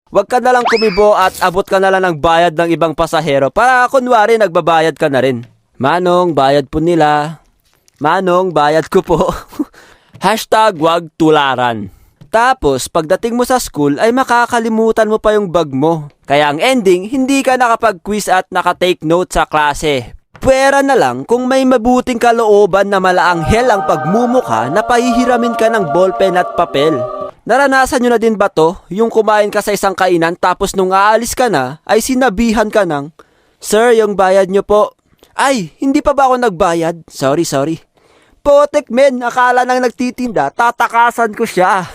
Huwag ka na lang kumibo at abot ka na lang ng bayad ng ibang pasahero para kunwari nagbabayad ka na rin. Manong, bayad po nila. Manong, bayad ko po. Hashtag wag tularan. Tapos, pagdating mo sa school ay makakalimutan mo pa yung bag mo. Kaya ang ending, hindi ka nakapag-quiz at nakatake note sa klase. Pwera na lang kung may mabuting kalooban na malaanghel ang pagmumukha na pahihiramin ka ng ballpen at papel. Naranasan nyo na din ba to? Yung kumain ka sa isang kainan tapos nung aalis ka na ay sinabihan ka ng, "Sir, yung bayad nyo po." "Ay, hindi pa ba ako nagbayad? Sorry. Potek men, akala nang nagtitinda, tatakasan ko siya.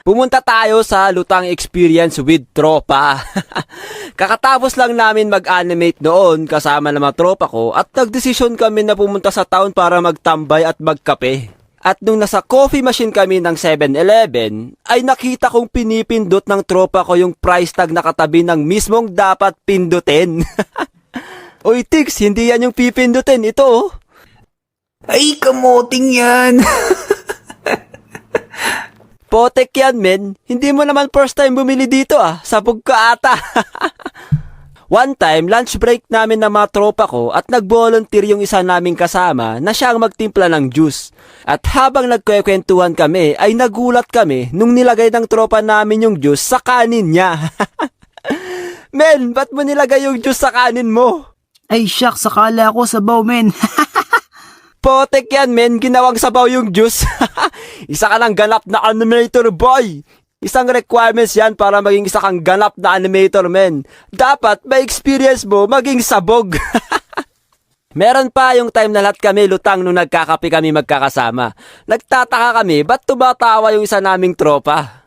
Pumunta tayo sa lutang experience with tropa. Kakatapos lang namin mag-animate noon kasama ng mga tropa ko at nagdesisyon kami na pumunta sa town para magtambay at magkape. At nung nasa coffee machine kami ng 7-Eleven, ay nakita kong pinipindot ng tropa ko yung price tag na katabi ng mismong dapat pindutin. Uy, Tix, hindi yan yung pipindutin. Ito, oh. Ay, kamoting yan. Potek yan, men. Hindi mo naman first time bumili dito, ah. Sabog ka ata. One time, lunch break namin ng mga tropa ko at nag-volunteer yung isa naming kasama na siya ang magtimpla ng juice. At habang nagkwekwentuhan kami, ay nagulat kami nung nilagay ng tropa namin yung juice sa kanin niya. Men, ba't mo nilagay yung juice sa kanin mo? Ay, shucks, sakala ko sabaw, men. Potek yan, men. Ginawang sabaw yung juice. Isa ka ng ganap na animator, boy. Isang requirements yan para maging isa kang ganap na animator, men. Dapat may experience mo maging sabog. Meron pa yung time na lahat kami lutang nung nagkakape kami magkakasama. Nagtataka kami, ba't tumatawa yung isa naming tropa?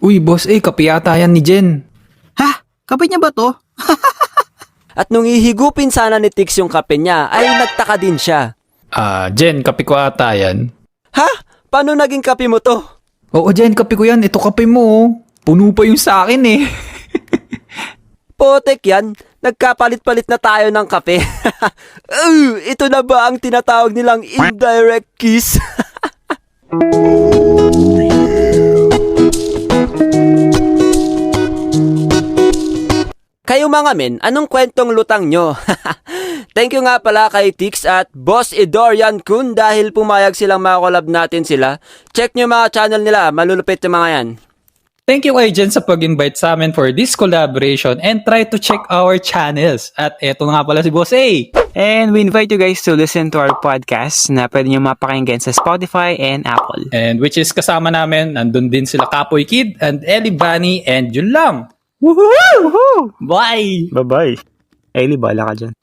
Uy, boss, kape yata yan ni Jen. Ha? Kapit niya ba to? At nung ihigupin sana ni Tix yung kape niya, ay nagtaka din siya. Jen, kape ko ata yan. Ha? Paano naging kape mo to? Oo, Jen, kape ko yan. Ito kape mo, oh. Puno pa yung sa akin, eh. Potek yan, nagkapalit-palit na tayo ng kape. Ito na ba ang tinatawag nilang indirect kiss? Kayo mga men, anong kwentong lutang nyo? Thank you nga pala kay Tix at Boss Edorian Kun dahil pumayag silang makakolab natin sila. Check nyo mga channel nila, malulupit yung mga yan. Thank you kay Jen sa pag-invite sa amin for this collaboration and try to check our channels. At eto nga pala si Boss A. And we invite you guys to listen to our podcast na pwede nyo mapakinggan sa Spotify and Apple. And which is kasama namin, nandun din sila Kapoy Kid and Ellie Bunny and yun lang. Woohoo! Bye! Bye-bye. Ellie, bala ka dyan.